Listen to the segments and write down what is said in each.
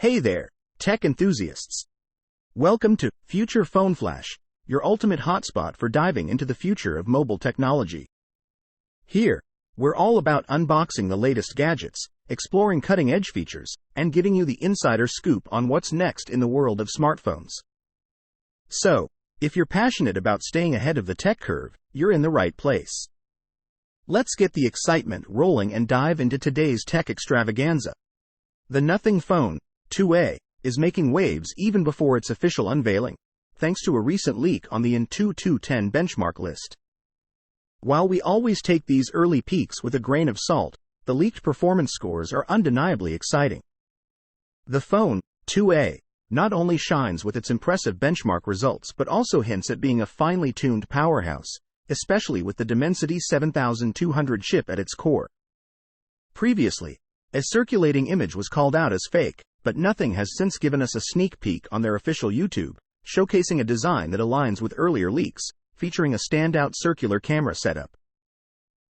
Hey there, tech enthusiasts. Welcome to Future Phone Flash, your ultimate hotspot for diving into the future of mobile technology. Here, we're all about unboxing the latest gadgets, exploring cutting-edge features, and giving you the insider scoop on what's next in the world of smartphones. So, if you're passionate about staying ahead of the tech curve, you're in the right place. Let's get the excitement rolling and dive into today's tech extravaganza. The Nothing Phone 2A is making waves even before its official unveiling, thanks to a recent leak on the In2210 benchmark list. While we always take these early peaks with a grain of salt, the leaked performance scores are undeniably exciting. The Phone 2A not only shines with its impressive benchmark results but also hints at being a finely tuned powerhouse, especially with the Dimensity 7200 chip at its core. Previously, a circulating image was called out as fake, but Nothing has since given us a sneak peek on their official YouTube, showcasing a design that aligns with earlier leaks, featuring a standout circular camera setup.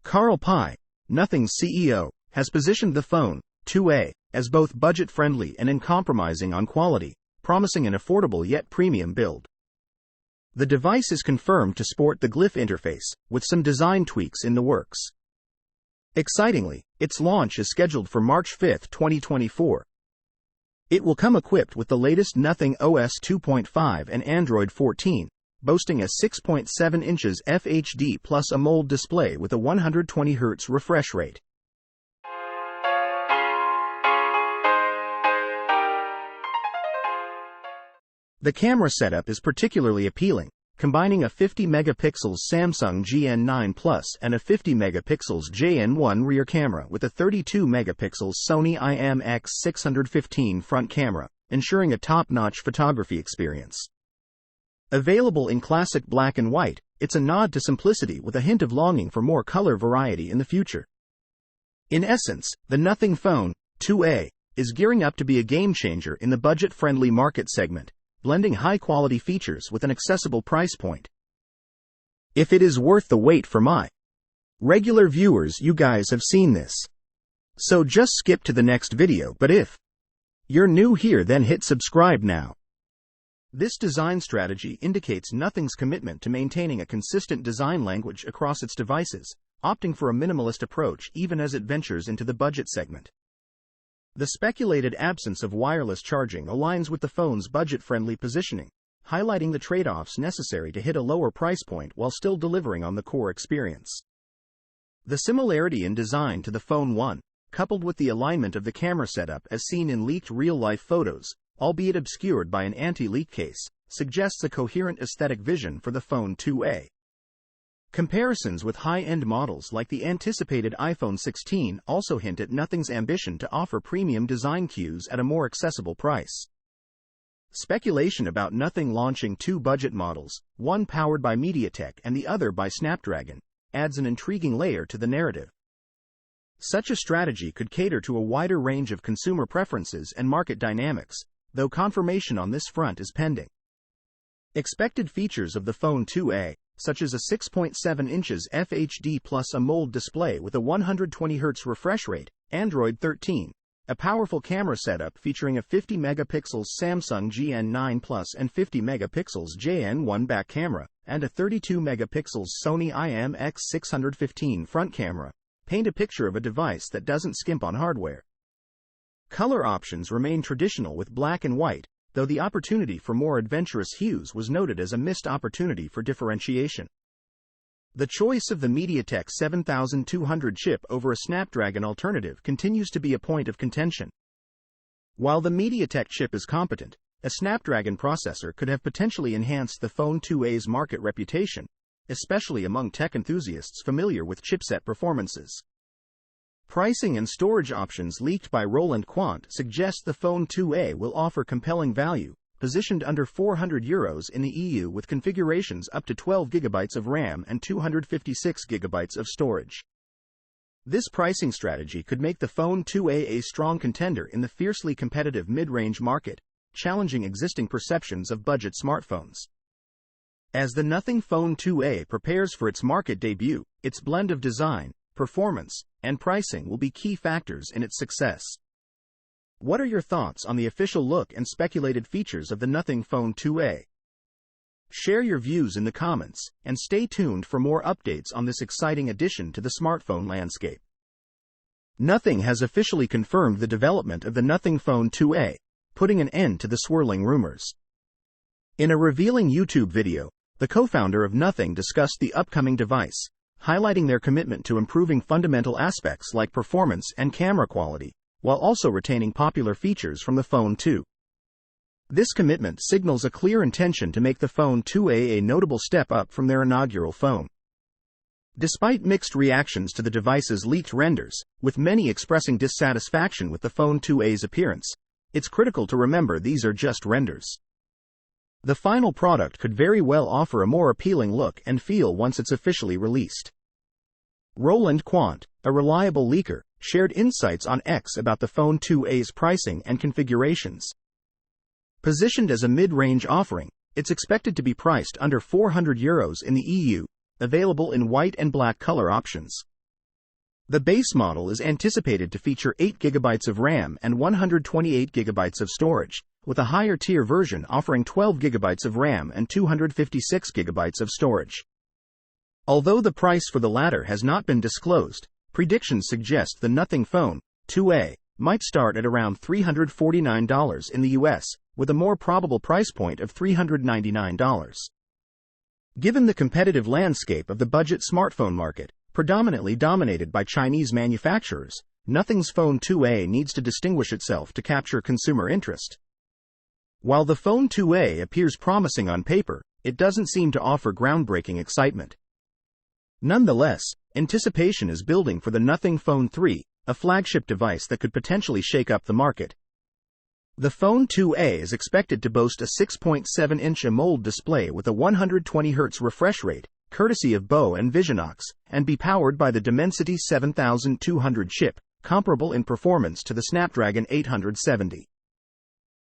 Carl Pei, Nothing's CEO, has positioned the Phone 2A as both budget-friendly and uncompromising on quality, promising an affordable yet premium build. The device is confirmed to sport the Glyph interface, with some design tweaks in the works. Excitingly, its launch is scheduled for March 5, 2024. It will come equipped with the latest Nothing OS 2.5 and Android 14, boasting a 6.7 inches FHD plus AMOLED display with a 120Hz refresh rate. The camera setup is particularly appealing, combining a 50-megapixel Samsung GN9 Plus and a 50-megapixel JN1 rear camera with a 32-megapixel Sony IMX615 front camera, ensuring a top-notch photography experience. Available in classic black and white, it's a nod to simplicity with a hint of longing for more color variety in the future. In essence, the Nothing Phone 2A is gearing up to be a game-changer in the budget-friendly market segment, blending high-quality features with an accessible price point. If it is worth the wait for my regular viewers, you guys have seen this. So just skip to the next video, but if you're new here, then hit subscribe now. This design strategy indicates Nothing's commitment to maintaining a consistent design language across its devices, opting for a minimalist approach even as it ventures into the budget segment. The speculated absence of wireless charging aligns with the phone's budget-friendly positioning, highlighting the trade-offs necessary to hit a lower price point while still delivering on the core experience. The similarity in design to the Phone 1, coupled with the alignment of the camera setup as seen in leaked real-life photos, albeit obscured by an anti-leak case, suggests a coherent aesthetic vision for the Phone 2A. Comparisons with high-end models like the anticipated iPhone 16 also hint at Nothing's ambition to offer premium design cues at a more accessible price. Speculation about Nothing launching two budget models, one powered by MediaTek and the other by Snapdragon, adds an intriguing layer to the narrative. Such a strategy could cater to a wider range of consumer preferences and market dynamics, though confirmation on this front is pending. Expected features of the Phone 2A, such as a 6.7 inches FHD plus AMOLED display with a 120Hz refresh rate, Android 13, a powerful camera setup featuring a 50-megapixel Samsung GN9 Plus and 50-megapixel JN1 back camera, and a 32-megapixel Sony IMX615 front camera, paint a picture of a device that doesn't skimp on hardware. Color options remain traditional with black and white, though the opportunity for more adventurous hues was noted as a missed opportunity for differentiation. The choice of the MediaTek 7200 chip over a Snapdragon alternative continues to be a point of contention. While the MediaTek chip is competent, a Snapdragon processor could have potentially enhanced the Phone 2A's market reputation, especially among tech enthusiasts familiar with chipset performances. Pricing and storage options leaked by Roland Quant suggest the Phone 2A will offer compelling value, positioned under €400 in the EU with configurations up to 12 GB of RAM and 256 GB of storage. This pricing strategy could make the Phone 2A a strong contender in the fiercely competitive mid-range market, challenging existing perceptions of budget smartphones. As the Nothing Phone 2A prepares for its market debut, its blend of design, performance, and pricing will be key factors in its success. What are your thoughts on the official look and speculated features of the Nothing Phone 2a? Share your views in the comments, and stay tuned for more updates on this exciting addition to the smartphone landscape. Nothing has officially confirmed the development of the Nothing Phone 2a, putting an end to the swirling rumors. In a revealing YouTube video, the co-founder of Nothing discussed the upcoming device, highlighting their commitment to improving fundamental aspects like performance and camera quality, while also retaining popular features from the Phone 2. This commitment signals a clear intention to make the Phone 2a a notable step up from their inaugural phone. Despite mixed reactions to the device's leaked renders, with many expressing dissatisfaction with the Phone 2a's appearance, it's critical to remember these are just renders. The final product could very well offer a more appealing look and feel once it's officially released. Roland Quant, a reliable leaker, shared insights on X about the Phone 2a's pricing and configurations. Positioned as a mid-range offering, it's expected to be priced under €400 in the EU, available in white and black color options. The base model is anticipated to feature 8GB of RAM and 128GB of storage, with a higher-tier version offering 12GB of RAM and 256GB of storage. Although the price for the latter has not been disclosed, predictions suggest the Nothing Phone 2a might start at around $349 in the US, with a more probable price point of $399. Given the competitive landscape of the budget smartphone market, predominantly dominated by Chinese manufacturers, Nothing's Phone 2a needs to distinguish itself to capture consumer interest. While the Phone 2a appears promising on paper, it doesn't seem to offer groundbreaking excitement. Nonetheless, anticipation is building for the Nothing Phone 3, a flagship device that could potentially shake up the market. The Phone 2a is expected to boast a 6.7-inch AMOLED display with a 120Hz refresh rate, courtesy of Bow and Visionox, and be powered by the Dimensity 7200 chip, comparable in performance to the Snapdragon 870.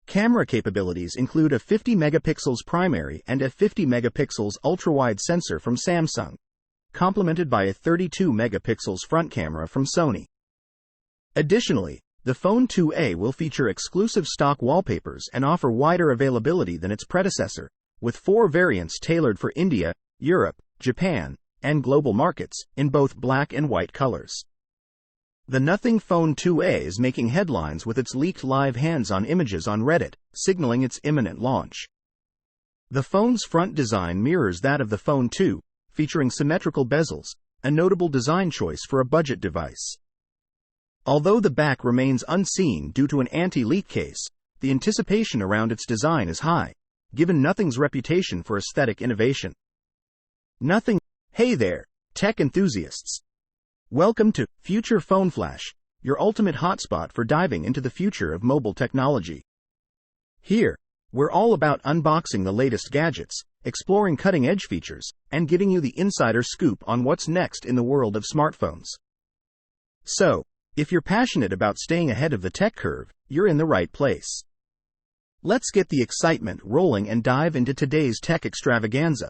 Camera capabilities include a 50MP primary and a 50MP ultra-wide sensor from Samsung, complemented by a 32MP front camera from Sony. Additionally, the Phone 2a will feature exclusive stock wallpapers and offer wider availability than its predecessor, with 4 variants tailored for India, Europe, Japan, and global markets, in both black and white colors. The Nothing Phone 2a is making headlines with its leaked live hands-on images on Reddit, signaling its imminent launch. The phone's front design mirrors that of the Phone 2, featuring symmetrical bezels, a notable design choice for a budget device. Although the back remains unseen due to an anti-leak case, the anticipation around its design is high, given Nothing's reputation for aesthetic innovation. Nothing. Hey there, tech enthusiasts! Welcome to Future Phone Flash, your ultimate hotspot for diving into the future of mobile technology. Here, we're all about unboxing the latest gadgets, exploring cutting-edge features, and giving you the insider scoop on what's next in the world of smartphones. So, if you're passionate about staying ahead of the tech curve, you're in the right place. Let's get the excitement rolling and dive into today's tech extravaganza.